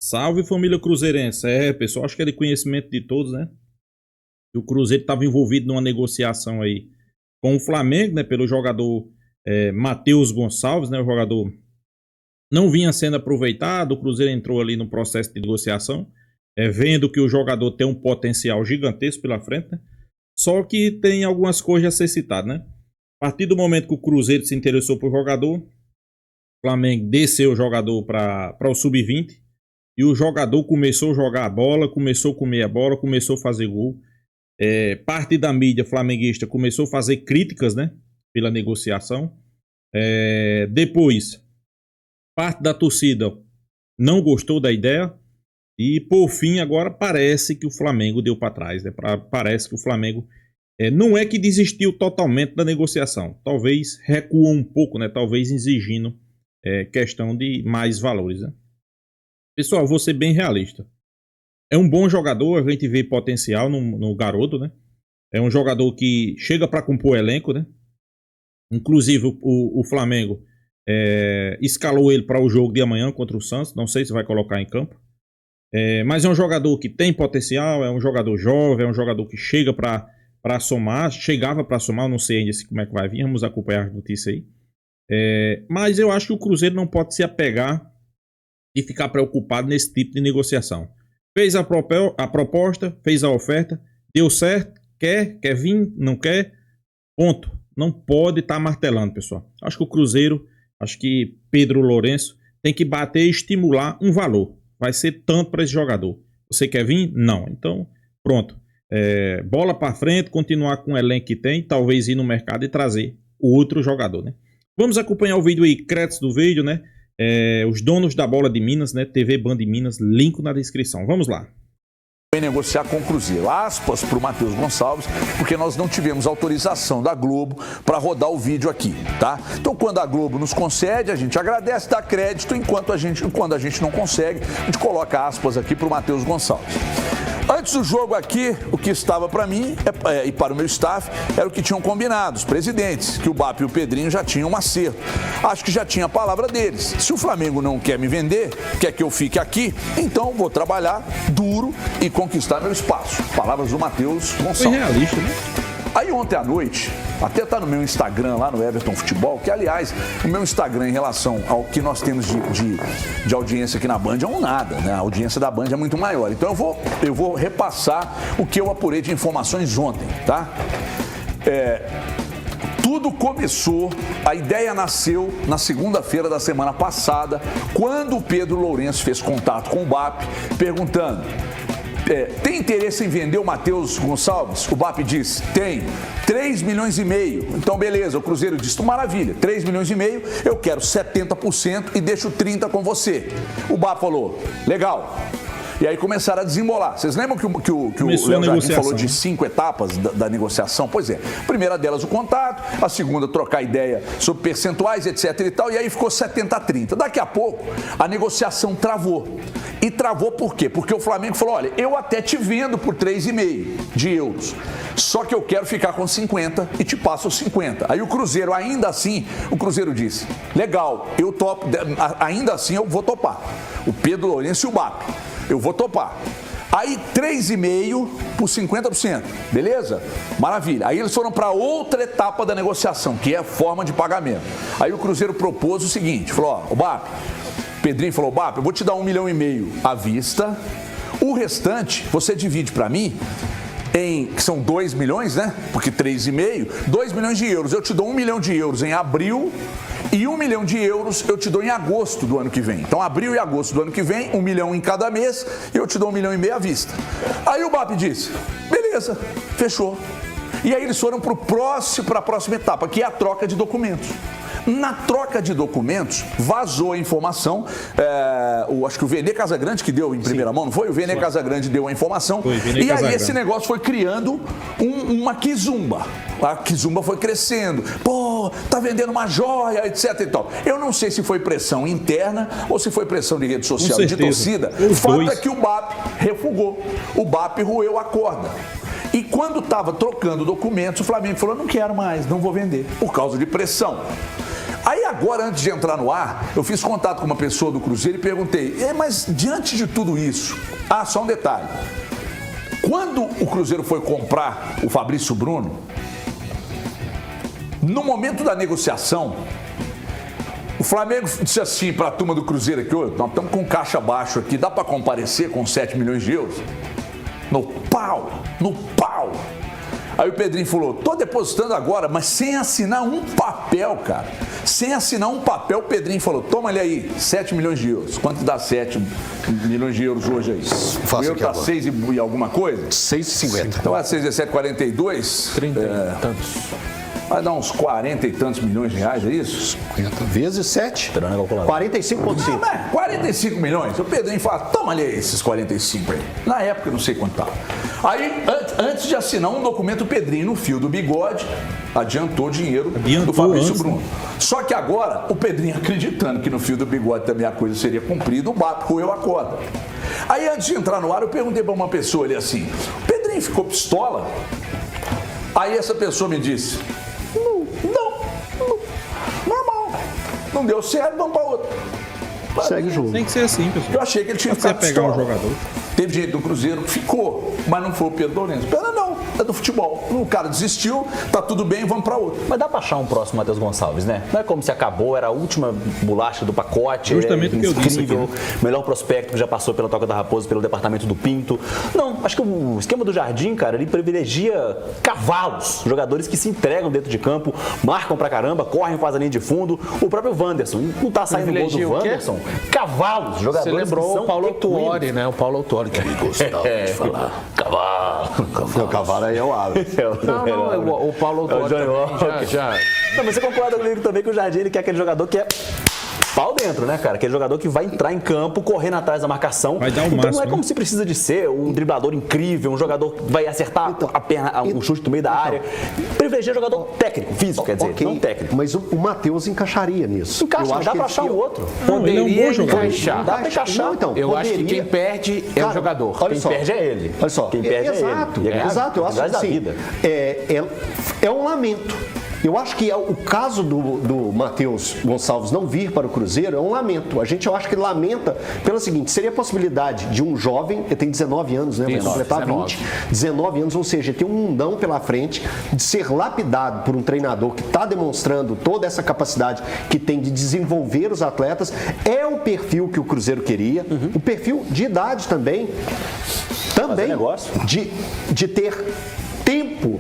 Salve, família cruzeirense. Pessoal, acho que é de conhecimento de todos, né? O Cruzeiro estava envolvido numa negociação aí com o Flamengo, né? Pelo jogador Matheus Gonçalves, né? O jogador não vinha sendo aproveitado. O Cruzeiro entrou ali no processo de negociação, vendo que o jogador tem um potencial gigantesco pela frente, né? Só que tem algumas coisas a ser citadas, né? A partir do momento que o Cruzeiro se interessou por jogador, o Flamengo desceu o jogador para o sub-20. E o jogador começou a jogar a bola, começou a comer a bola, começou a fazer gol. Parte da mídia flamenguista começou a fazer críticas, né, pela negociação. Depois, parte da torcida não gostou da ideia. E, por fim, agora parece que o Flamengo deu para trás. Né? Parece que o Flamengo não é que desistiu totalmente da negociação. Talvez recuou um pouco, né? Talvez exigindo questão de mais valores, né? Pessoal, vou ser bem realista. É um bom jogador, a gente vê potencial no garoto, né? É um jogador que chega para compor elenco, né? Inclusive o Flamengo escalou ele para o jogo de amanhã contra o Santos. Não sei se vai colocar em campo. Mas é um jogador que tem potencial, é um jogador jovem, é um jogador que chega para somar. Chegava para somar, não sei ainda como é que vai vir. Vamos acompanhar as notícias aí. Mas eu acho que o Cruzeiro não pode se apegar e ficar preocupado nesse tipo de negociação. Fez a proposta, fez a oferta, deu certo, quer vir, não quer, ponto. Não pode estar martelando, pessoal. Acho que o Cruzeiro, acho que Pedro Lourenço tem que bater e estimular um valor. Vai ser tanto para esse jogador. Você quer vir? Não. Então, pronto. Bola para frente, continuar com o elenco que tem, talvez ir no mercado e trazer o outro jogador, né? Vamos acompanhar o vídeo aí, créditos do vídeo, né? Os donos da bola de Minas, né? TV Band de Minas, link na descrição. Vamos lá. Vem negociar com o Cruzeiro. Aspas para o Matheus Gonçalves, porque nós não tivemos autorização da Globo para rodar o vídeo aqui, tá? Então, quando a Globo nos concede, a gente agradece, dá crédito, quando a gente não consegue, a gente coloca aspas aqui para o Matheus Gonçalves. Antes do jogo aqui, o que estava para mim e para o meu staff era o que tinham combinado, os presidentes, que o BAP e o Pedrinho já tinham um acerto. Acho que já tinha a palavra deles. Se o Flamengo não quer me vender, quer que eu fique aqui, então vou trabalhar duro e conquistar meu espaço. Palavras do Matheus Gonçalves. Foi realista, né? Aí ontem à noite, até tá no meu Instagram lá no Everton Futebol, que aliás, o meu Instagram em relação ao que nós temos de audiência aqui na Band é um nada, né? A audiência da Band é muito maior. Então eu vou repassar o que eu apurei de informações ontem, tá? Tudo começou, a ideia nasceu na segunda-feira da semana passada, quando o Pedro Lourenço fez contato com o BAP, perguntando: tem interesse em vender o Matheus Gonçalves? O BAP disse: tem. 3 milhões e meio. Então, beleza, o Cruzeiro disse: maravilha, 3 milhões e meio, eu quero 70% e deixo 30% com você. O BAP falou: legal. E aí começaram a desembolar. Vocês lembram que o Léo Jardim falou de 5 etapas da negociação? Pois é. A primeira delas o contato, a segunda trocar ideia sobre percentuais, etc e tal, e aí ficou 70-30. Daqui a pouco a negociação travou. E travou por quê? Porque o Flamengo falou: olha, eu até te vendo por 3,5 de euros, só que eu quero ficar com 50 e te passo os 50. Aí o Cruzeiro, ainda assim, o Cruzeiro disse: legal, eu topo, ainda assim eu vou topar. O Pedro Lourenço e o BAP. Eu vou topar. Aí 3,5 por 50%. Beleza? Maravilha. Aí eles foram para outra etapa da negociação, que é a forma de pagamento. Aí o Cruzeiro propôs o seguinte: falou: ó, o BAP, Pedrinho falou: BAP, eu vou te dar 1,5 milhão à vista. O restante você divide para mim que são 2 milhões, né? Porque 3,5, 2 milhões de euros. Eu te dou 1 milhão de euros em abril e 1 milhão de euros eu te dou em agosto do ano que vem. Então, abril e agosto do ano que vem, 1 milhão em cada mês, e eu te dou 1,5 milhão à vista. Aí o BAP disse: beleza, fechou. E aí eles foram para a próxima etapa, que é a troca de documentos. Na troca de documentos, vazou a informação, acho que o Vene Casagrande que deu em primeira mão, não foi? O Vene Casagrande deu a informação, e aí esse negócio foi criando uma quizumba. A quizumba foi crescendo. Pô, tá vendendo uma joia, etc e tal. Eu não sei se foi pressão interna ou se foi pressão de rede social, de torcida. O fato é que o BAP refugou. O BAP roeu a corda. E quando estava trocando documentos, o Flamengo falou: não quero mais, não vou vender, por causa de pressão. Aí agora, antes de entrar no ar, eu fiz contato com uma pessoa do Cruzeiro e perguntei, mas diante de tudo isso, só um detalhe. Quando o Cruzeiro foi comprar o Fabrício Bruno, no momento da negociação, o Flamengo disse assim para a turma do Cruzeiro aqui, nós estamos com caixa baixo aqui, dá para comparecer com 7 milhões de euros? No pau. Aí o Pedrinho falou, tô depositando agora, mas sem assinar um papel, cara. Sem assinar um papel, o Pedrinho falou, toma ele aí, 7 milhões de euros. Quanto dá 7 milhões de euros hoje aí? O euro tá 6 e alguma coisa? 6,50. Então, 6 vezes 7, 42. 30 e tantos. Vai dar uns 40 e tantos milhões de reais, é isso? 50 vezes 7, 45,5. 45 milhões. O Pedrinho fala, toma ali esses 45 aí. Na época, eu não sei quanto estava. Aí, antes de assinar um documento, o Pedrinho, no fio do bigode, adiantou dinheiro do Fabrício Bruno. Só que agora, o Pedrinho, acreditando que no fio do bigode também a coisa seria cumprida, o BAP roeu a corda. Aí, antes de entrar no ar, eu perguntei para uma pessoa ali assim, o Pedrinho ficou pistola? Aí essa pessoa me disse, não, normal, não deu certo, vamos para outra. Segue o jogo. Tem que ser assim, pessoal. Eu achei que ele tinha ficado pegar um jogador. Teve gente do Cruzeiro que ficou, mas não foi o Pedro Lourenço. Não, é do futebol. O cara desistiu, tá tudo bem, vamos pra outro. Mas dá pra achar um próximo Matheus Gonçalves, né? Não é como se acabou, era a última bolacha do pacote. Justamente o que eu disse aqui. Melhor prospecto que já passou pela Toca da Raposa, pelo departamento do Pinto. Não, acho que o esquema do Jardim, cara, ele privilegia cavalos, jogadores que se entregam dentro de campo, marcam pra caramba, correm, fazem a linha de fundo. O próprio Wanderson, não tá saindo o gol do Wanderson. Cavalos, jogadores. Você lembrou que são o Paulo Autuori, né? O Paulo Autuori, que ele gostava de falar. Cavalo. O cavalo aí é o Ave. Não, o Paulo Autuori já. Não, mas você concorda comigo também que o Jardim ele quer aquele jogador que é pau dentro, né, cara? Aquele jogador que vai entrar em campo, correndo atrás da marcação. Vai dar o então máximo, não é como se precisa de ser um driblador incrível, um jogador que vai acertar a perna, um chute no meio da área. Privilegia jogador técnico, físico, quer dizer, não técnico. Mas o Matheus encaixaria nisso. Encaixa, dá pra achar o outro. Ele é um bom jogador. Dá pra encaixar. Não, então, eu acho que quem perde é o jogador. Quem perde é ele. Olha só. Quem perde exato, é ele. Exato, eu acho que assim, é um lamento. Eu acho que o caso do Matheus Gonçalves não vir para o Cruzeiro é um lamento. Eu acho que lamenta pelo seguinte, seria a possibilidade de um jovem, ele tem 19 anos, né? Vai completar 20, 19 anos, ou seja, tem um mundão pela frente de ser lapidado por um treinador que está demonstrando toda essa capacidade que tem de desenvolver os atletas. É o perfil que o Cruzeiro queria, o perfil de idade também de ter tempo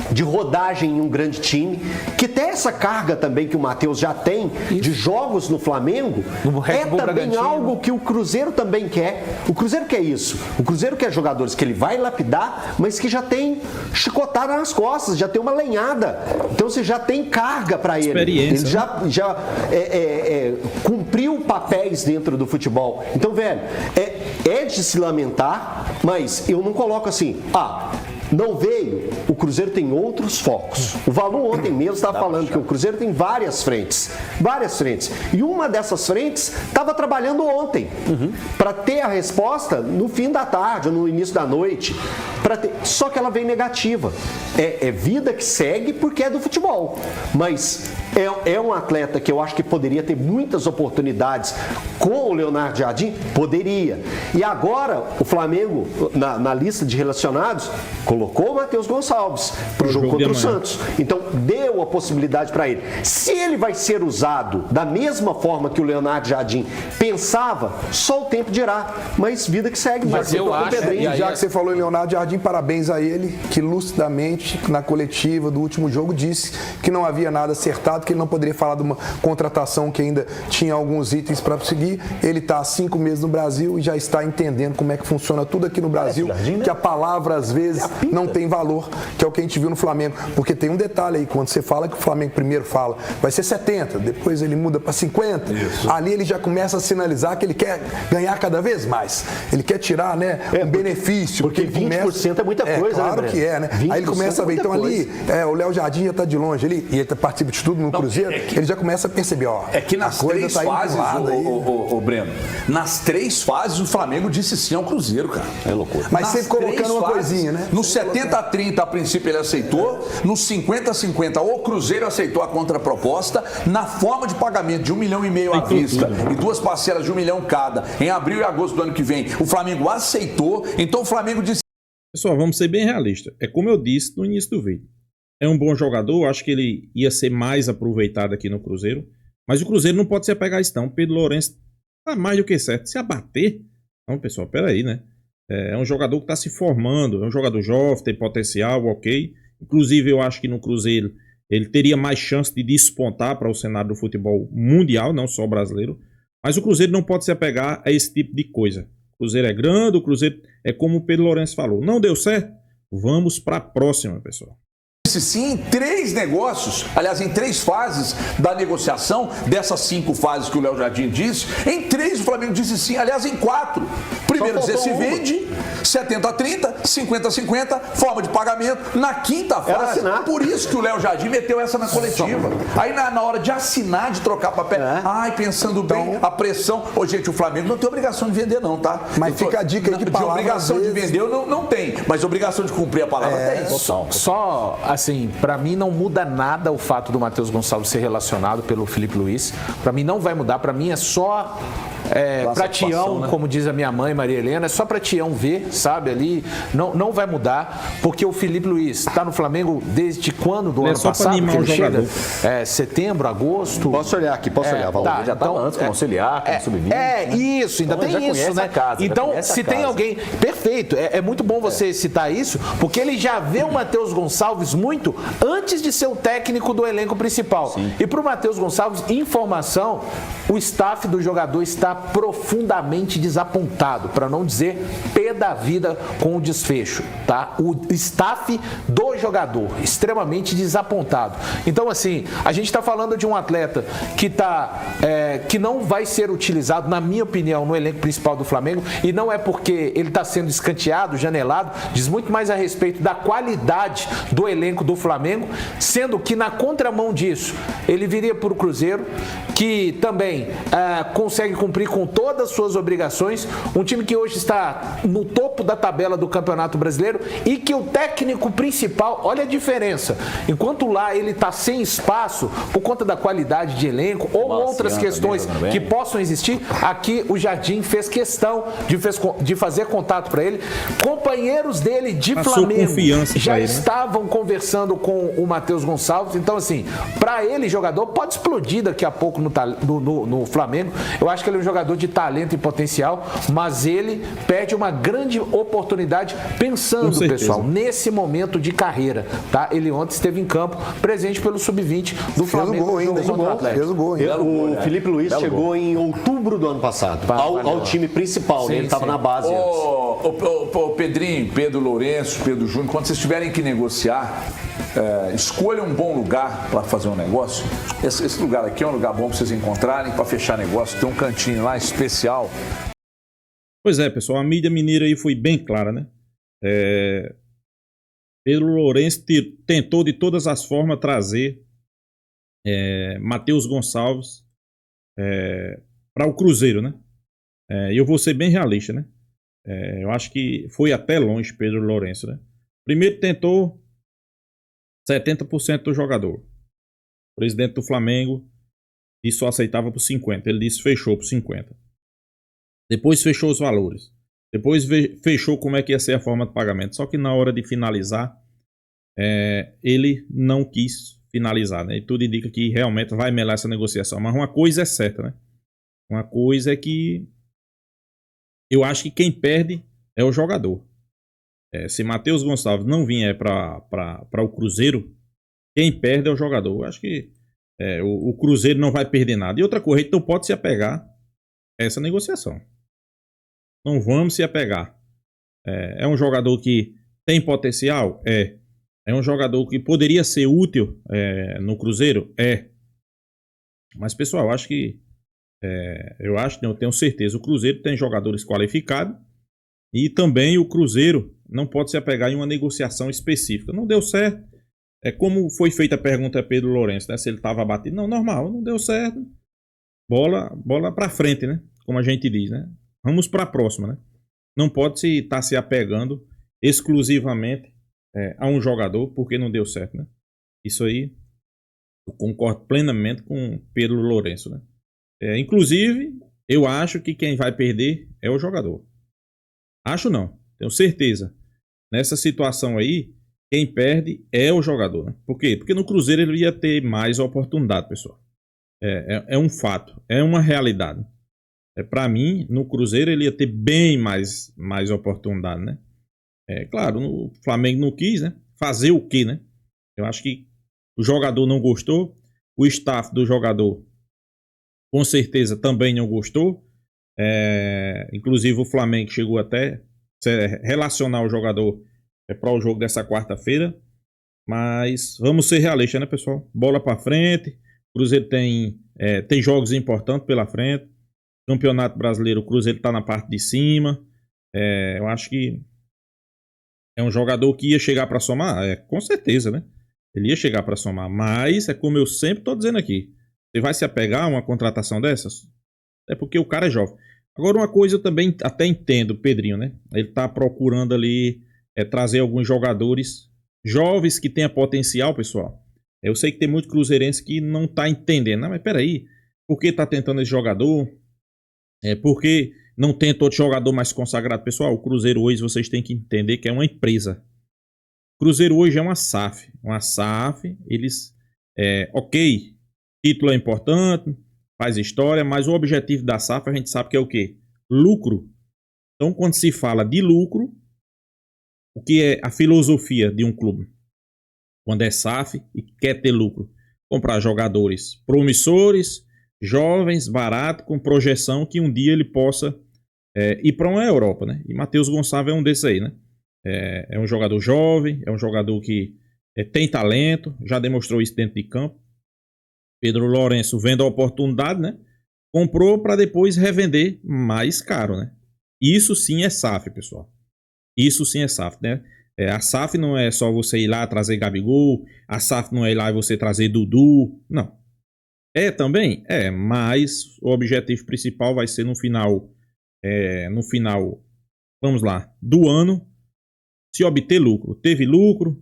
de rodagem em um grande time, que tem essa carga também que o Matheus já tem de jogos no Flamengo, é também algo que o Cruzeiro também quer. O Cruzeiro quer isso. O Cruzeiro quer jogadores que ele vai lapidar, mas que já tem chicotada nas costas, já tem uma lenhada. Então você já tem carga para ele. Ele já cumpriu papéis dentro do futebol. Então, velho, é de se lamentar, mas eu não coloco assim, não veio, o Cruzeiro tem outros focos. O Valu ontem mesmo estava falando que o Cruzeiro tem várias frentes. E uma dessas frentes estava trabalhando ontem para ter a resposta no fim da tarde ou no início da noite. Só que ela veio negativa. É vida que segue porque é do futebol. Mas é um atleta que eu acho que poderia ter muitas oportunidades com o Leonardo Jardim? Poderia. E agora o Flamengo, na lista de relacionados, colocou o Matheus Gonçalves para o jogo contra o Santos. Então, deu a possibilidade para ele. Se ele vai ser usado da mesma forma que o Leonardo Jardim pensava, só o tempo dirá. Mas vida que segue. Mas eu acho... Já que você falou em Leonardo Jardim, parabéns a ele, que lucidamente, na coletiva do último jogo, disse que não havia nada acertado, que ele não poderia falar de uma contratação que ainda tinha alguns itens para seguir. Ele está há 5 meses no Brasil e já está entendendo como é que funciona tudo aqui no Brasil, que a palavra, às vezes, não tem valor, que é o que a gente viu no Flamengo. Porque tem um detalhe aí, quando você fala que o Flamengo primeiro fala, vai ser 70, depois ele muda para 50, ali ele já começa a sinalizar que ele quer ganhar cada vez mais. Ele quer tirar, né, um benefício. Porque 20% é muita coisa, claro, né, que é, né? Aí ele começa a ver, então ali, o Léo Jardim já está de longe ali, e ele participa de tudo no Cruzeiro, ele já começa a perceber, que nas 3 fases, o Breno, nas 3 fases o Flamengo disse sim ao Cruzeiro, cara. É loucura. Mas sempre colocando uma coisinha, né? Não 70-30, a princípio, ele aceitou. No 50-50, o Cruzeiro aceitou a contraproposta na forma de pagamento de 1,5 milhão à vista e 2 parcelas de 1 milhão cada. Em abril e agosto do ano que vem, o Flamengo aceitou. Então, o Flamengo disse... Pessoal, vamos ser bem realistas. É como eu disse no início do vídeo. É um bom jogador, acho que ele ia ser mais aproveitado aqui no Cruzeiro. Mas o Cruzeiro não pode se apegar a isso, não. Pedro Lourenço tá mais do que certo. Se abater... Não, pessoal, peraí, né? É um jogador que está se formando, é um jogador jovem, tem potencial, ok. Inclusive, eu acho que no Cruzeiro ele teria mais chance de despontar para o cenário do futebol mundial, não só brasileiro. Mas o Cruzeiro não pode se apegar a esse tipo de coisa. O Cruzeiro é grande, o Cruzeiro é como o Pedro Lourenço falou. Não deu certo? Vamos para a próxima, pessoal. Sim, em 3 negócios, aliás, em 3 fases da negociação, dessas 5 fases que o Léo Jardim disse, em 3 o Flamengo disse sim, aliás, em 4. Primeiro dizer se vende, 70-30, 50-50, forma de pagamento, na 5ª fase. Por isso que o Léo Jardim meteu essa na coletiva. Aí na hora de assinar, de trocar papel, pensando bem, a pressão. Ô, gente, o Flamengo não tem obrigação de vender, não, tá? Mas fica a dica aí de palavra. Obrigação de vender não tem, mas obrigação de cumprir a palavra tem. Só assim, pra mim não muda nada o fato do Matheus Gonçalves ser relacionado pelo Felipe Luiz. Pra mim não vai mudar, pra mim é só pra Tião, né? Como diz a minha mãe, Maria Helena, é só pra Tião ver, sabe, ali, não vai mudar, porque o Felipe Luiz tá no Flamengo desde quando do ano passado? Que ele chega, setembro, agosto. Posso olhar aqui, Valdir. Tá, já estava antes como auxiliar, como sub-20. Isso, ainda então, tem isso, né? Casa, então, se tem alguém... Perfeito, é muito bom você citar isso, porque ele já vê o Matheus Gonçalves muito antes de ser o técnico do elenco principal. Sim. E pro Matheus Gonçalves, informação, o staff do jogador está profundamente desapontado, para não dizer pé da vida com o desfecho, tá? O staff do jogador, extremamente desapontado. Então, assim, a gente está falando de um atleta que não vai ser utilizado, na minha opinião, no elenco principal do Flamengo, e não é porque ele está sendo escanteado, janelado, diz muito mais a respeito da qualidade do elenco do Flamengo, sendo que na contramão disso, ele viria para o Cruzeiro, que também consegue cumprir com todas as suas obrigações, um time que hoje está no topo da tabela do Campeonato Brasileiro e que o técnico principal, olha a diferença, enquanto lá ele está sem espaço por conta da qualidade de elenco ou outras questões que possam existir, aqui o Jardim fez questão de fazer contato para ele, companheiros dele de Flamengo já estavam conversando com o Matheus Gonçalves, então assim, para ele jogador pode explodir daqui a pouco no Flamengo, eu acho que ele é um jogador de talento e potencial, mas ele perde uma grande oportunidade pensando, pessoal, nesse momento de carreira, tá? Ele ontem esteve em campo, presente pelo Sub-20 do Flamengo. Fez o gol ainda. O Felipe Luiz chegou em outubro do ano passado, ao time principal, né? Ele estava na base antes. Pedrinho, Pedro Lourenço, Pedro Júnior, quando vocês tiverem que negociar, escolha um bom lugar para fazer um negócio. Esse lugar aqui é um lugar bom para vocês encontrarem, para fechar negócio. Tem um cantinho lá especial. Pois é, pessoal, a mídia mineira aí foi bem clara, né? Pedro Lourenço tentou de todas as formas trazer Matheus Gonçalves para o Cruzeiro, né? Eu vou ser bem realista, né? Eu acho que foi até longe Pedro Lourenço, né? Primeiro tentou 70% do jogador. O presidente do Flamengo disse só aceitava por 50%. Ele disse fechou por 50%. Depois fechou os valores. Depois fechou como é que ia ser a forma de pagamento. Só que na hora de finalizar, ele não quis finalizar, né? E tudo indica que realmente vai melar essa negociação. Mas uma coisa é certa, né? Uma coisa é que eu acho que quem perde é o jogador. Se Matheus Gonçalves não vier para o Cruzeiro, quem perde é o jogador. Eu acho que o Cruzeiro não vai perder nada. E outra coisa, a gente não pode se apegar a essa negociação. Não vamos se apegar. É um jogador que tem potencial? É um jogador que poderia ser útil no Cruzeiro? Mas, pessoal, eu acho que eu tenho certeza, o Cruzeiro tem jogadores qualificados e também o Cruzeiro não pode se apegar em uma negociação específica. Não deu certo. Como foi feita a pergunta a Pedro Lourenço, né? Se ele estava batido. Não, normal, não deu certo. Bola para frente, né? Como a gente diz, né? Vamos para a próxima, né? Não pode estar se apegando exclusivamente a um jogador porque não deu certo, né? Isso aí eu concordo plenamente com Pedro Lourenço, né? Inclusive, eu acho que quem vai perder é o jogador. Acho não, tenho certeza. Nessa situação aí, quem perde é o jogador, né? Por quê? Porque no Cruzeiro ele ia ter mais oportunidade, pessoal. É um fato, é uma realidade. Para mim, no Cruzeiro ele ia ter bem mais oportunidade, né? Claro, o Flamengo não quis, né? Fazer o quê, né? Eu acho que o jogador não gostou, o staff do jogador com certeza também não gostou. Inclusive o Flamengo chegou até relacionar o jogador para o jogo dessa quarta-feira. Mas vamos ser realistas, né, pessoal? Bola para frente. O Cruzeiro tem jogos importantes pela frente. Campeonato Brasileiro, o Cruzeiro está na parte de cima. Eu acho que é um jogador que ia chegar para somar, com certeza, né? Ele ia chegar para somar, mas é como eu sempre estou dizendo aqui. Você vai se apegar a uma contratação dessas? É porque o cara é jovem. Agora, uma coisa eu também até entendo, Pedrinho, né? Ele está procurando ali trazer alguns jogadores jovens que tenham potencial, pessoal. Eu sei que tem muito cruzeirense que não está entendendo. Não, mas peraí, por que está tentando esse jogador? Por que não tenta outro jogador mais consagrado? Pessoal, o Cruzeiro hoje vocês têm que entender que é uma empresa. O Cruzeiro hoje é uma SAF. Uma SAF, eles... ok, título é importante, faz história, mas o objetivo da SAF a gente sabe que é o quê? Lucro. Então, quando se fala de lucro, o que é a filosofia de um clube? Quando é SAF e quer ter lucro, comprar jogadores promissores, jovens, barato, com projeção que um dia ele possa ir para uma Europa, né? E Matheus Gonçalves é um desses aí, né? É um jogador jovem, é um jogador que tem talento, já demonstrou isso dentro de campo. Pedro Lourenço vendo a oportunidade, né? Comprou para depois revender mais caro, né? Isso sim é SAF, pessoal. Isso sim é SAF, né? A SAF não é só você ir lá trazer Gabigol, a SAF não é ir lá e você trazer Dudu, não. Também? Mas o objetivo principal vai ser no final, vamos lá, do ano, se obter lucro. Teve lucro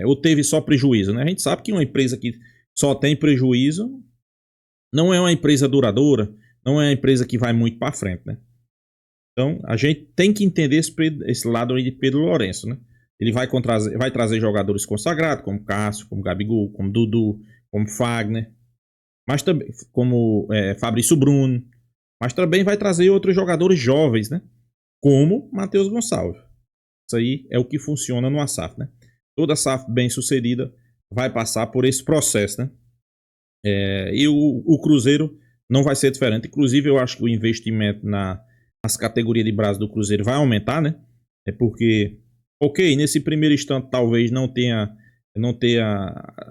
ou teve só prejuízo, né? A gente sabe que uma empresa que só tem prejuízo não é uma empresa duradoura, não é uma empresa que vai muito para frente, né? Então, a gente tem que entender esse lado aí de Pedro Lourenço, né? Ele vai trazer jogadores consagrados, como Cássio, como Gabigol, como Dudu, como Fagner, mas também como Fabrício Bruno, mas também vai trazer outros jogadores jovens, né? Como Matheus Gonçalves. Isso aí é o que funciona no SAF, né? Toda SAF bem sucedida vai passar por esse processo, né? E o Cruzeiro não vai ser diferente. Inclusive, eu acho que o investimento nas categorias de base do Cruzeiro vai aumentar, né? Porque, ok, nesse primeiro instante talvez não tenha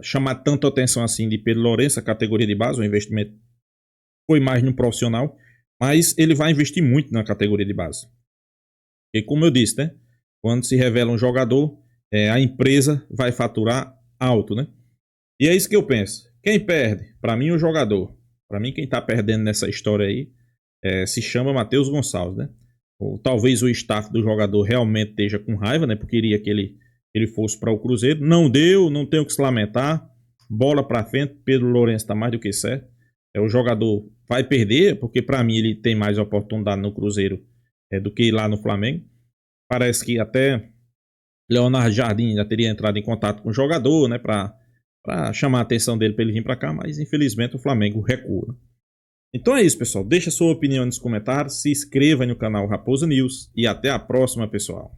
chamado tanta atenção assim de Pedro Lourenço, a categoria de base, o investimento foi mais no profissional, mas ele vai investir muito na categoria de base. E como eu disse, né? Quando se revela um jogador, a empresa vai faturar alto, né? E é isso que eu penso. Quem perde? Para mim, o jogador. Para mim, quem está perdendo nessa história aí se chama Matheus Gonçalves, né? Ou talvez o staff do jogador realmente esteja com raiva, né? Porque queria que ele fosse para o Cruzeiro. Não deu, não tem o que se lamentar. Bola para frente, Pedro Lourenço está mais do que certo. O jogador vai perder, porque para mim ele tem mais oportunidade no Cruzeiro do que lá no Flamengo. Parece que até Leonardo Jardim já teria entrado em contato com o jogador, né? Para chamar a atenção dele para ele vir para cá, mas infelizmente o Flamengo recua. Então é isso, pessoal. Deixa sua opinião nos comentários, se inscreva no canal Raposa News e até a próxima, pessoal.